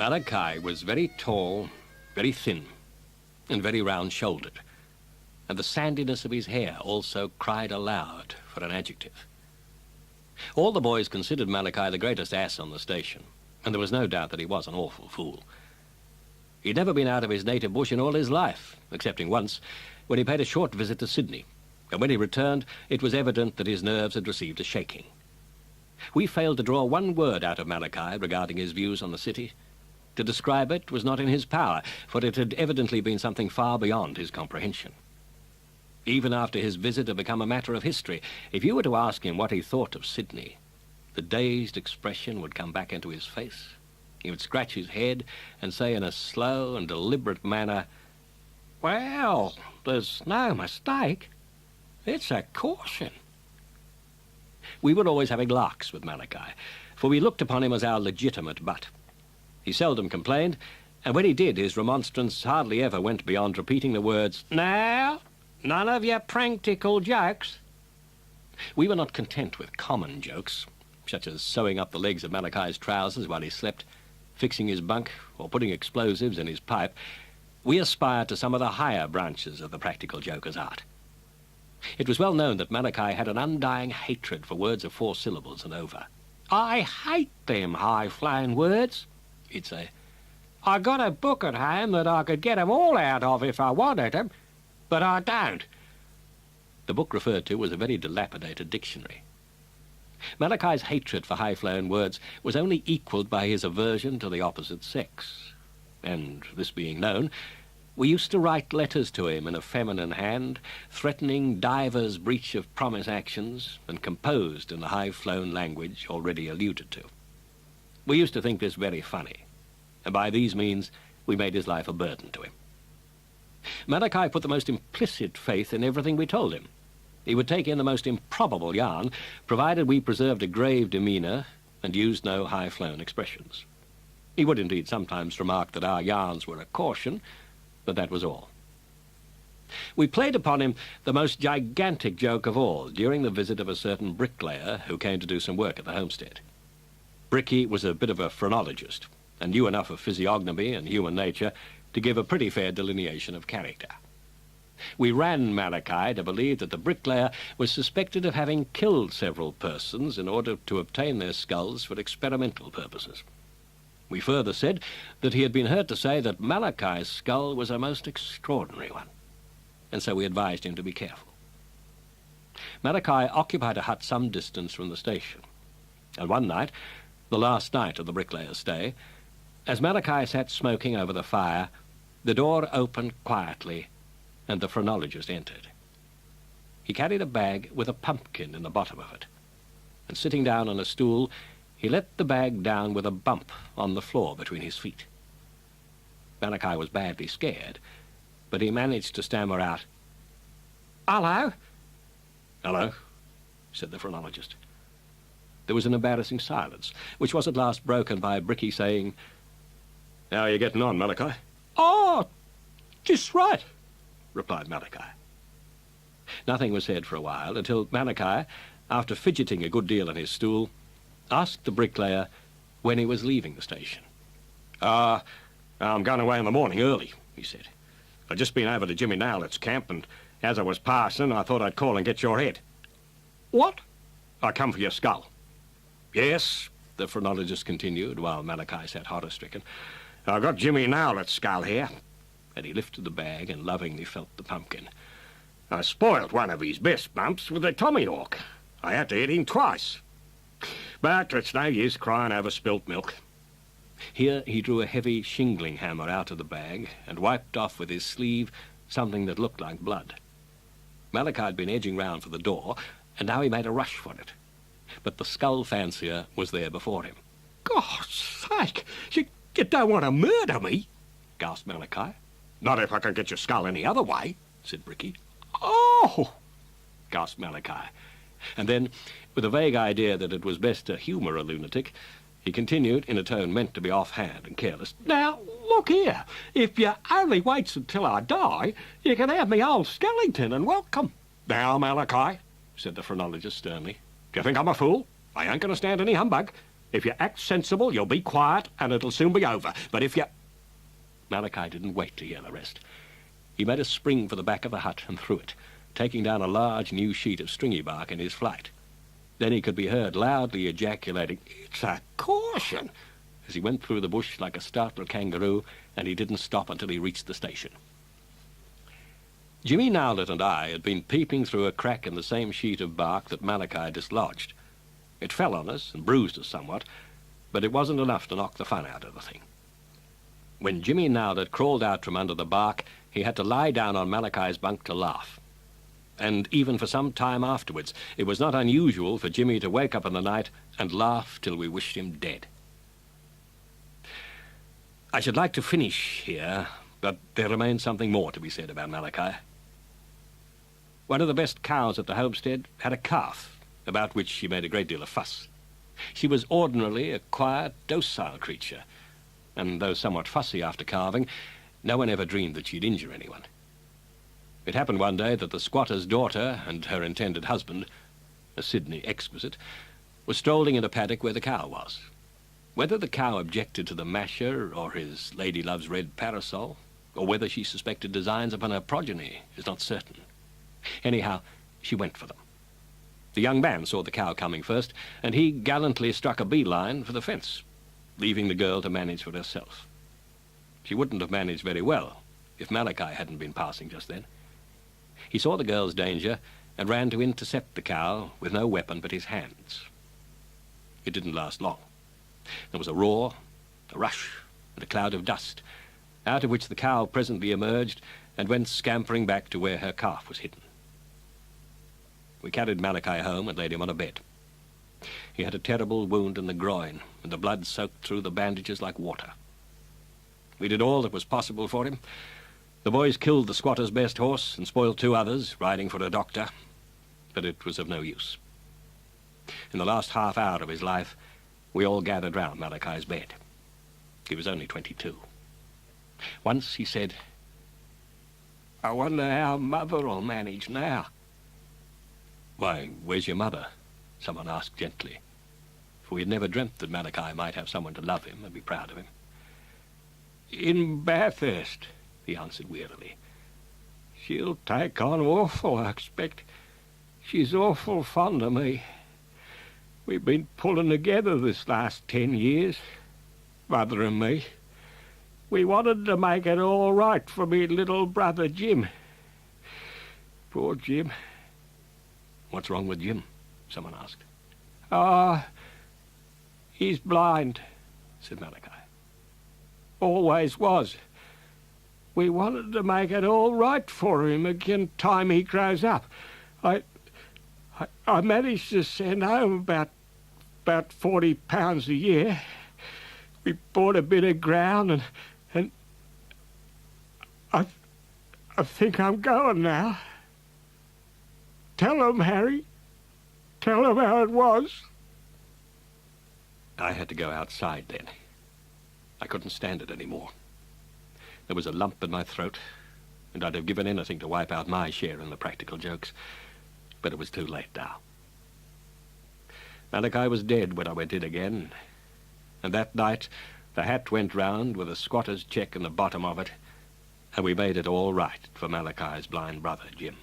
Malachi was very tall, very thin, and very round-shouldered, and the sandiness of his hair also cried aloud for an adjective. All the boys considered Malachi the greatest ass on the station, and there was no doubt that he was an awful fool. He'd never been out of his native bush in all his life, excepting once, when he paid a short visit to Sydney, and when he returned, it was evident that his nerves had received a shaking. We failed to draw one word out of Malachi regarding his views on the city. To describe it was not in his power, for it had evidently been something far beyond his comprehension. Even after his visit had become a matter of history, if you were to ask him what he thought of Sydney, the dazed expression would come back into his face. He would scratch his head and say in a slow and deliberate manner, "Well, there's no mistake. It's a caution." We were always having larks with Malachi, for we looked upon him as our legitimate butt. He seldom complained, and when he did, his remonstrance hardly ever went beyond repeating the words, "Now, none of your practical jokes." We were not content with common jokes, such as sewing up the legs of Malachi's trousers while he slept, fixing his bunk, or putting explosives in his pipe. We aspired to some of the higher branches of the practical joker's art. It was well known that Malachi had an undying hatred for words of 4 syllables and over. "I hate them high-flown words," he'd say. "I got a book at home that I could get 'em all out of if I wanted 'em, but I don't." The book referred to was a very dilapidated dictionary. Malachi's hatred for high-flown words was only equalled by his aversion to the opposite sex. And, this being known, we used to write letters to him in a feminine hand, threatening divers breach of promise actions, and composed in the high-flown language already alluded to. We used to think this very funny, and by these means we made his life a burden to him. Malachi put the most implicit faith in everything we told him. He would take in the most improbable yarn, provided we preserved a grave demeanour and used no high-flown expressions. He would indeed sometimes remark that our yarns were a caution, but that was all. We played upon him the most gigantic joke of all during the visit of a certain bricklayer who came to do some work at the homestead. Bricky was a bit of a phrenologist, and knew enough of physiognomy and human nature to give a pretty fair delineation of character. We ran Malachi to believe that the bricklayer was suspected of having killed several persons in order to obtain their skulls for experimental purposes. We further said that he had been heard to say that Malachi's skull was a most extraordinary one, and so we advised him to be careful. Malachi occupied a hut some distance from the station, and one night, the last night of the bricklayer's stay, as Malachi sat smoking over the fire, the door opened quietly, and the phrenologist entered. He carried a bag with a pumpkin in the bottom of it, and sitting down on a stool, he let the bag down with a bump on the floor between his feet. Malachi was badly scared, but he managed to stammer out, "Hello?" "Hello," said the phrenologist. There was an embarrassing silence, which was at last broken by Bricky saying, "How are you getting on, Malachi?" "Oh, just right," replied Malachi. Nothing was said for a while, until Malachi, after fidgeting a good deal on his stool, asked the bricklayer when he was leaving the station. I'm going away in the morning early," he said. "I've just been over to Jimmy Nowlett's camp, and as I was passing, I thought I'd call and get your head." "What?" "I come for your skull." "Yes," the phrenologist continued, while Malachi sat horror-stricken. "I've got Jimmy Nowlett's skull here," and he lifted the bag and lovingly felt the pumpkin. "I spoiled one of his best bumps with a tommyhawk. I had to hit him twice. But it's no use crying over spilt milk." Here he drew a heavy shingling hammer out of the bag and wiped off with his sleeve something that looked like blood. Malachi had been edging round for the door, and now he made a rush for it. But the skull fancier was there before him. "God's sake! You don't want to murder me?" gasped Malachi. "Not if I can get your skull any other way," said Bricky. "Oh!" gasped Malachi. And then, with a vague idea that it was best to humour a lunatic, he continued in a tone meant to be offhand and careless, "Now, look here. If you only waits until I die, you can have me old skeleton and welcome." "Now, Malachi," said the phrenologist sternly, "do you think I'm a fool? I ain't going to stand any humbug. If you act sensible, you'll be quiet, and it'll soon be over. But if you... Malachi didn't wait to hear the rest. He made a spring for the back of the hut and threw it, taking down a large new sheet of stringy bark in his flight. Then he could be heard loudly ejaculating, "It's a caution!" as he went through the bush like a startled kangaroo, and he didn't stop until he reached the station. Jimmy Nowlett and I had been peeping through a crack in the same sheet of bark that Malachi dislodged. It fell on us and bruised us somewhat, but it wasn't enough to knock the fun out of the thing. When Jimmy Nowlett crawled out from under the bark, he had to lie down on Malachi's bunk to laugh. And even for some time afterwards, it was not unusual for Jimmy to wake up in the night and laugh till we wished him dead. I should like to finish here, but there remains something more to be said about Malachi. One of the best cows at the homestead had a calf, about which she made a great deal of fuss. She was ordinarily a quiet, docile creature, and though somewhat fussy after calving, no one ever dreamed that she'd injure anyone. It happened one day that the squatter's daughter and her intended husband, a Sydney exquisite, were strolling in a paddock where the cow was. Whether the cow objected to the masher or his lady love's red parasol, or whether she suspected designs upon her progeny, is not certain. Anyhow, she went for them. The young man saw the cow coming first, and he gallantly struck a beeline for the fence, leaving the girl to manage for herself. She wouldn't have managed very well if Malachi hadn't been passing just then. He saw the girl's danger and ran to intercept the cow with no weapon but his hands. It didn't last long. There was a roar, a rush, and a cloud of dust, out of which the cow presently emerged and went scampering back to where her calf was hidden. We carried Malachi home and laid him on a bed. He had a terrible wound in the groin, and the blood soaked through the bandages like water. We did all that was possible for him. The boys killed the squatter's best horse and spoiled 2 others, riding for a doctor, but it was of no use. In the last half hour of his life, we all gathered round Malachi's bed. He was only 22. Once he said, "I wonder how Mother'll manage now." "Why, where's your mother?" someone asked gently, for we had never dreamt that Malachi might have someone to love him and be proud of him. "In Bathurst," he answered wearily. "She'll take on awful, I expect. She's awful fond of me. We've been pulling together this last 10 years, Mother and me. We wanted to make it all right for me little brother Jim. Poor Jim." "What's wrong with Jim?" someone asked. He's blind," said Malachi. "Always was. We wanted to make it all right for him again time he grows up. I managed to send home about £40 a year. We bought a bit of ground and I think I'm going now. Tell him, Harry. Tell him how it was." I had to go outside then. I couldn't stand it any more. There was a lump in my throat, and I'd have given anything to wipe out my share in the practical jokes, but it was too late now. Malachi was dead when I went in again, and that night the hat went round with a squatter's cheque in the bottom of it, and we made it all right for Malachi's blind brother, Jim.